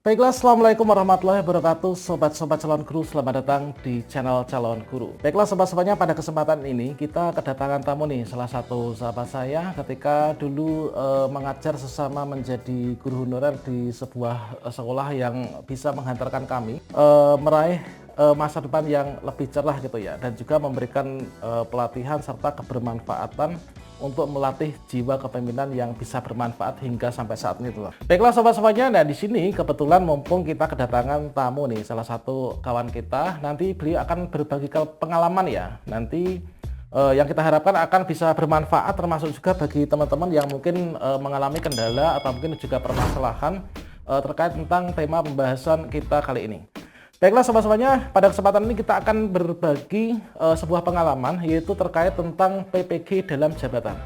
Baiklah, Assalamualaikum warahmatullahi wabarakatuh. Sobat-sobat calon guru, selamat datang di channel Calon Guru. Baiklah sobat-sobatnya, pada kesempatan ini kita kedatangan tamu nih, salah satu sahabat saya ketika dulu mengajar sesama menjadi guru honorer di sebuah sekolah yang bisa menghantarkan kami meraih masa depan yang lebih cerah gitu ya, dan juga memberikan pelatihan serta kebermanfaatan untuk melatih jiwa kepemimpinan yang bisa bermanfaat hingga sampai saat ini tuh. Baiklah sobat-sobatnya, nah di sini kebetulan mumpung kita kedatangan tamu nih, salah satu kawan kita. Nanti beliau akan berbagi pengalaman ya. Nanti yang kita harapkan akan bisa bermanfaat, termasuk juga bagi teman-teman yang mungkin mengalami kendala atau mungkin juga permasalahan terkait tentang tema pembahasan kita kali ini. Baiklah sobat-sobatnya, pada kesempatan ini kita akan berbagi sebuah pengalaman, yaitu terkait tentang PPG dalam jabatan.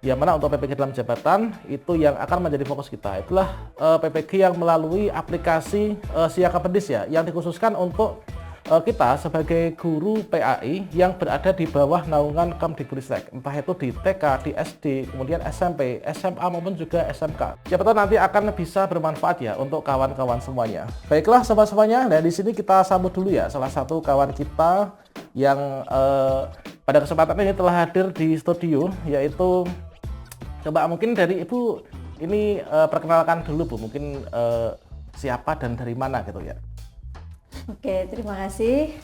Yang mana untuk PPG dalam jabatan itu yang akan menjadi fokus kita, itulah PPG yang melalui aplikasi Siaga Pendis ya, yang dikhususkan untuk kita sebagai guru PAI yang berada di bawah naungan Kemdikbudristek, entah itu di TK, di SD, kemudian SMP, SMA maupun juga SMK. Siapa tahu nanti akan bisa bermanfaat ya untuk kawan-kawan semuanya. Baiklah sobat-sobatnya, dan di sini kita sambut dulu ya salah satu kawan kita yang pada kesempatan ini telah hadir di studio, yaitu coba mungkin dari Ibu ini perkenalkan dulu Bu, mungkin siapa dan dari mana gitu ya. Oke, terima kasih.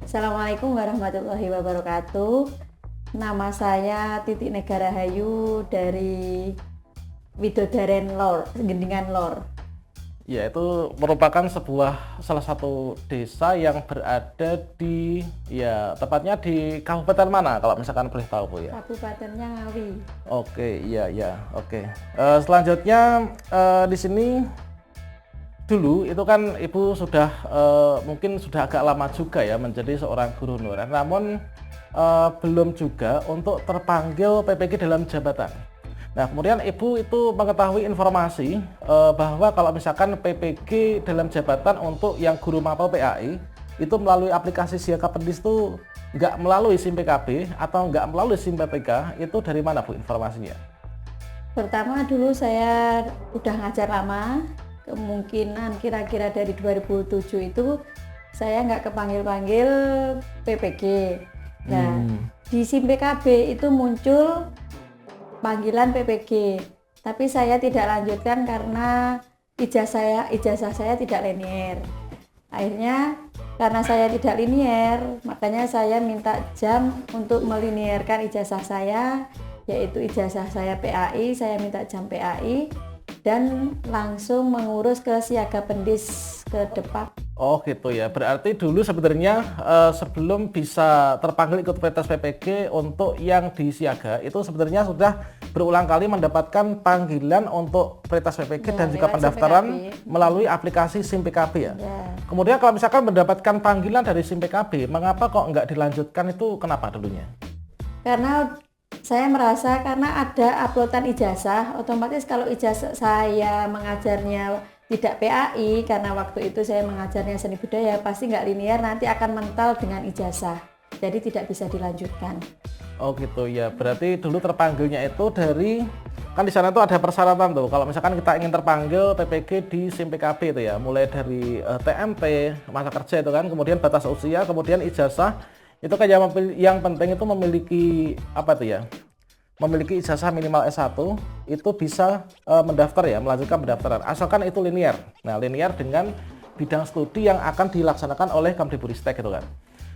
Assalamualaikum warahmatullahi wabarakatuh. Nama saya Titik Negara Hayu dari Widodaren Lor, Gendingan Lor. Ya, itu merupakan salah satu desa yang berada di, ya tepatnya di kabupaten mana kalau misalkan boleh tahu Bu ya? Kabupatennya Ngawi. Oke, iya, oke. Selanjutnya di sini dulu itu kan Ibu sudah mungkin sudah agak lama juga ya menjadi seorang guru honorer, namun belum juga untuk terpanggil PPG dalam jabatan. Nah, kemudian Ibu itu mengetahui informasi bahwa kalau misalkan PPG dalam jabatan untuk yang guru mapel PAI itu melalui aplikasi Siaga Pendis itu nggak melalui SIM PKB atau nggak melalui SIM PPK, itu dari mana Bu informasinya? Pertama dulu saya udah ngajar lama, kemungkinan kira-kira dari 2007 itu saya nggak kepanggil-panggil PPG. Nah, di SIM PKB itu muncul panggilan PPG, tapi saya tidak lanjutkan karena ijazah saya tidak linier. Akhirnya karena saya tidak linier, makanya saya minta jam untuk melinierkan ijazah saya, yaitu ijazah saya PAI, saya minta jam PAI dan langsung mengurus ke Siaga Pendis ke Depak. Oh gitu ya, berarti dulu sebenarnya sebelum bisa terpanggil ikut tes PPG untuk yang di Siaga itu sebenarnya sudah berulang kali mendapatkan panggilan untuk prioritas PPG ya, dan juga pendaftaran melalui aplikasi SIM PKB ya. Kemudian kalau misalkan mendapatkan panggilan dari SIM PKB, mengapa kok nggak dilanjutkan, itu kenapa dulunya? Karena saya merasa karena ada uploadan ijazah, otomatis kalau ijazah saya mengajarnya tidak PAI, karena waktu itu saya mengajarnya seni budaya, pasti nggak linear, nanti akan mental dengan ijazah, jadi tidak bisa dilanjutkan. Oh gitu ya, berarti dulu terpanggilnya itu dari, kan di sana tuh ada persyaratan tuh, kalau misalkan kita ingin terpanggil PPG di SIM PKB itu ya, mulai dari TMT, masa kerja itu kan, kemudian batas usia, kemudian ijazah. Itu kan yang penting itu memiliki apa tuh ya, memiliki ijazah minimal S1 itu bisa mendaftar ya, melanjutkan pendaftaran asalkan itu linear. Nah, linear dengan bidang studi yang akan dilaksanakan oleh Kemdikbudristek gitu kan.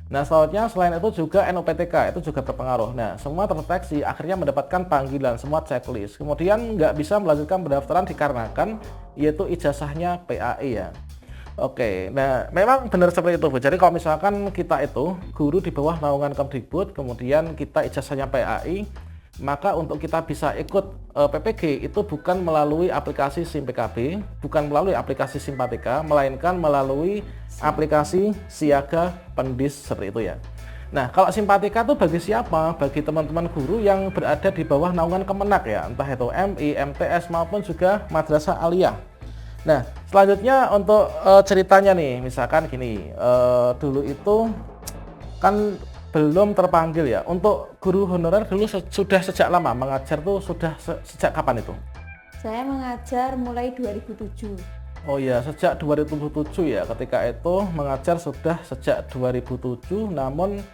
Nah, selanjutnya selain itu juga NUPTK itu juga berpengaruh. Nah, semua terdeteksi, akhirnya mendapatkan panggilan, semua checklist. Kemudian nggak bisa melanjutkan pendaftaran dikarenakan yaitu ijazahnya PAI ya. Oke, nah memang benar seperti itu Bu. Jadi kalau misalkan kita itu guru di bawah naungan Kemdikbud, kemudian kita ijazahnya PAI, maka untuk kita bisa ikut PPG itu bukan melalui aplikasi SIM PKB, bukan melalui aplikasi Simpatika, melainkan melalui aplikasi Siaga Pendis seperti itu ya. Nah, kalau Simpatika itu bagi siapa? Bagi teman-teman guru yang berada di bawah naungan Kemenak ya, entah itu MI, MTS maupun juga Madrasah Aliyah. Nah, selanjutnya untuk ceritanya nih, misalkan gini, dulu itu kan belum terpanggil ya. Untuk guru honorer dulu sudah sejak lama mengajar tuh, sudah sejak kapan itu? Saya mengajar mulai 2007. Oh ya, sejak 2007 ya, ketika itu mengajar sudah sejak 2007, namun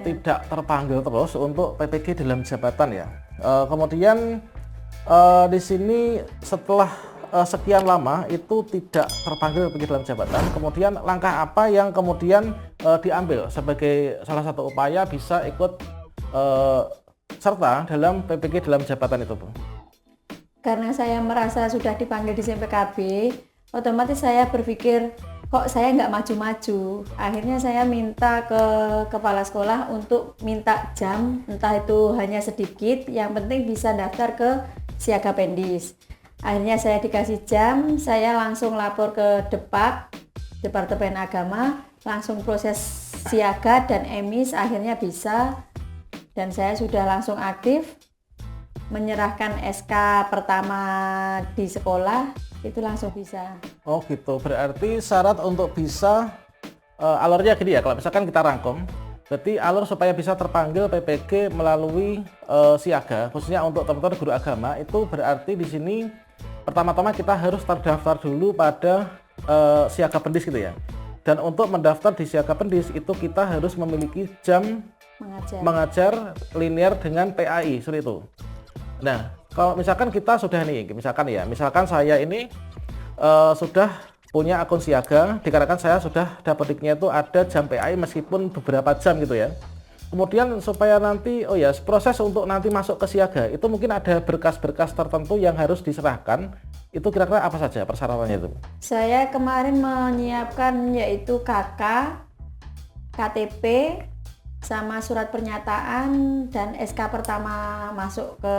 tidak terpanggil terus untuk PPG dalam jabatan ya. Kemudian di sini setelah sekian lama itu tidak terpanggil PPG dalam jabatan, kemudian langkah apa yang kemudian diambil sebagai salah satu upaya bisa ikut serta dalam PPG dalam jabatan itu, Bu? Karena saya merasa sudah dipanggil di SMPKB, otomatis saya berpikir kok saya nggak maju-maju. Akhirnya saya minta ke kepala sekolah untuk minta jam, entah itu hanya sedikit, yang penting bisa daftar ke Siaga Pendis. Akhirnya saya dikasih jam, saya langsung lapor ke Depak, Departemen Agama, langsung proses siaga dan emis, akhirnya bisa, dan saya sudah langsung aktif. Menyerahkan SK pertama di sekolah itu langsung bisa. Oh gitu, berarti syarat untuk bisa alurnya gini ya, kalau misalkan kita rangkum, berarti alur supaya bisa terpanggil PPG melalui siaga, khususnya untuk teman-teman guru agama, itu berarti di sini pertama-tama kita harus terdaftar dulu pada Siaga Pendis gitu ya. Dan untuk mendaftar di Siaga Pendis itu kita harus memiliki jam mengajar linear dengan PAI, seperti itu. Nah, kalau misalkan kita sudah nih, misalkan saya ini sudah punya akun siaga, dikarenakan saya sudah dapat nicknya itu ada jam PAI meskipun beberapa jam gitu ya. Kemudian supaya nanti, proses untuk nanti masuk ke siaga, itu mungkin ada berkas-berkas tertentu yang harus diserahkan. Itu kira-kira apa saja persyaratannya itu? Saya kemarin menyiapkan yaitu KK, KTP, sama surat pernyataan dan SK pertama masuk ke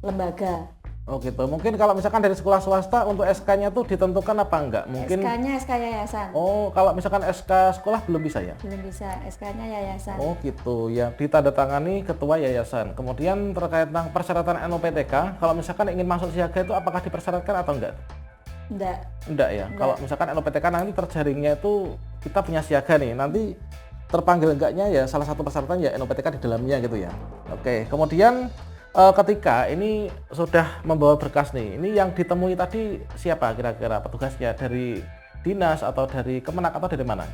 lembaga. Oh gitu. Mungkin kalau misalkan dari sekolah swasta untuk SK-nya tuh ditentukan apa enggak? Mungkin SK-nya SK yayasan. Oh, kalau misalkan SK sekolah belum bisa ya? Belum bisa, SK-nya yayasan. Oh gitu, yang ditandatangani ketua yayasan. Kemudian terkait tentang persyaratan NUPTK, kalau misalkan ingin masuk siaga itu apakah dipersyaratkan atau enggak? Enggak. Enggak ya. Enggak. Kalau misalkan NUPTK nanti terjaringnya itu kita punya siaga nih, nanti terpanggil enggaknya ya salah satu persyaratan ya NUPTK di dalamnya gitu ya. Oke, kemudian ketika ini sudah membawa berkas nih, ini yang ditemui tadi siapa kira-kira petugasnya, dari dinas atau dari Kemenak atau dari mana?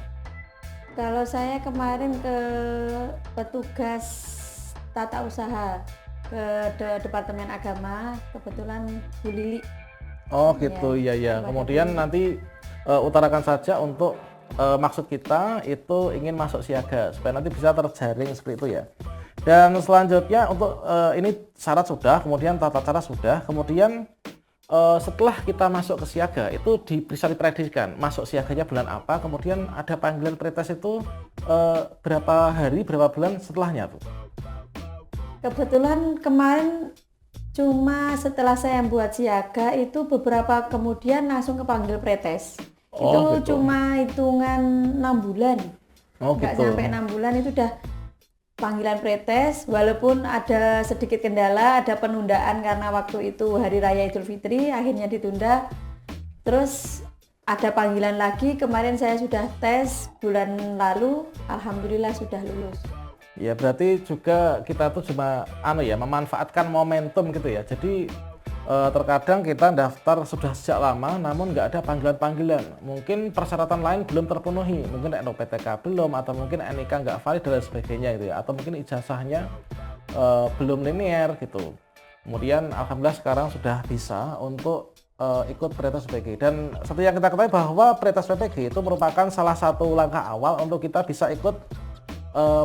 Kalau saya kemarin ke petugas tata usaha ke Departemen Agama, kebetulan Bu Lili. Oh gitu, iya. Kemudian nanti utarakan saja untuk maksud kita itu ingin masuk siaga supaya nanti bisa terjaring seperti itu ya. Dan selanjutnya untuk ini syarat sudah, kemudian tata cara sudah, kemudian setelah kita masuk ke siaga itu bisa diprediksikan masuk siaganya bulan apa, kemudian ada panggilan pretest itu berapa hari, berapa bulan setelahnya tuh. Kebetulan kemarin cuma setelah saya buat siaga itu beberapa kemudian langsung kepanggil pretest. Itu gitu. Cuma hitungan 6 bulan. Nggak Gitu. sampai 6 bulan itu udah panggilan pretest, walaupun ada sedikit kendala, ada penundaan karena waktu itu Hari Raya Idul Fitri, akhirnya ditunda. Terus ada panggilan lagi, kemarin saya sudah tes bulan lalu, alhamdulillah sudah lulus. Ya berarti juga kita tuh cuma memanfaatkan momentum gitu ya. Jadi terkadang kita daftar sudah sejak lama namun nggak ada panggilan-panggilan, mungkin persyaratan lain belum terpenuhi, mungkin NUPTK belum, atau mungkin NIK nggak valid dan sebagainya gitu ya, atau mungkin ijazahnya belum linear gitu. Kemudian alhamdulillah sekarang sudah bisa untuk ikut pretest PPG, dan seperti yang kita ketahui bahwa pretest PPG itu merupakan salah satu langkah awal untuk kita bisa ikut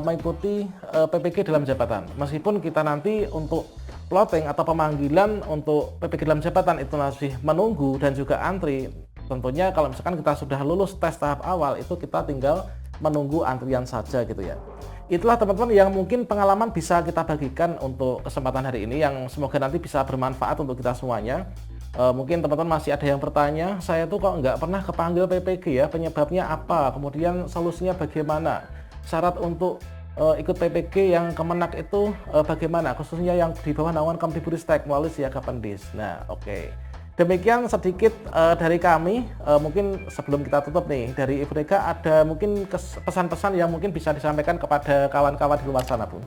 mengikuti PPG dalam jabatan. Meskipun kita nanti untuk plotting atau pemanggilan untuk PPG dalam jabatan itu masih menunggu dan juga antri, tentunya kalau misalkan kita sudah lulus tes tahap awal itu kita tinggal menunggu antrian saja gitu ya. Itulah teman-teman yang mungkin pengalaman bisa kita bagikan untuk kesempatan hari ini, yang semoga nanti bisa bermanfaat untuk kita semuanya. Mungkin teman-teman masih ada yang bertanya, saya tuh kok nggak pernah kepanggil PPG ya, penyebabnya apa, kemudian solusinya bagaimana, syarat untuk ikut PPG yang Kemenak itu bagaimana, khususnya yang di bawah naungan Kemdikbudristek melalui Siaga Pendis. Nah, oke. Demikian sedikit dari kami. Mungkin sebelum kita tutup nih, dari Ibu Rega ada mungkin pesan-pesan yang mungkin bisa disampaikan kepada kawan-kawan di luar sana, Bu.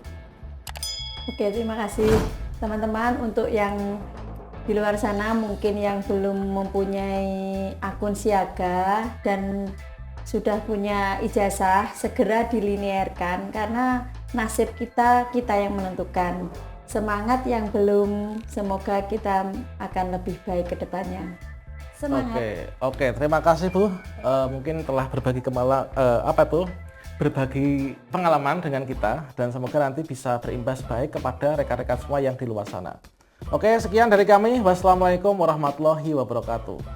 Oke, terima kasih teman-teman untuk yang di luar sana mungkin yang belum mempunyai akun siaga dan sudah punya ijazah, segera dilinearkan karena nasib kita yang menentukan. Semangat yang belum, semoga kita akan lebih baik ke depannya. Semangat. Oke, terima kasih Bu. Mungkin telah berbagi berbagi pengalaman dengan kita, dan semoga nanti bisa berimbas baik kepada rekan-rekan semua yang di luar sana. Oke, sekian dari kami. Wassalamualaikum warahmatullahi wabarakatuh.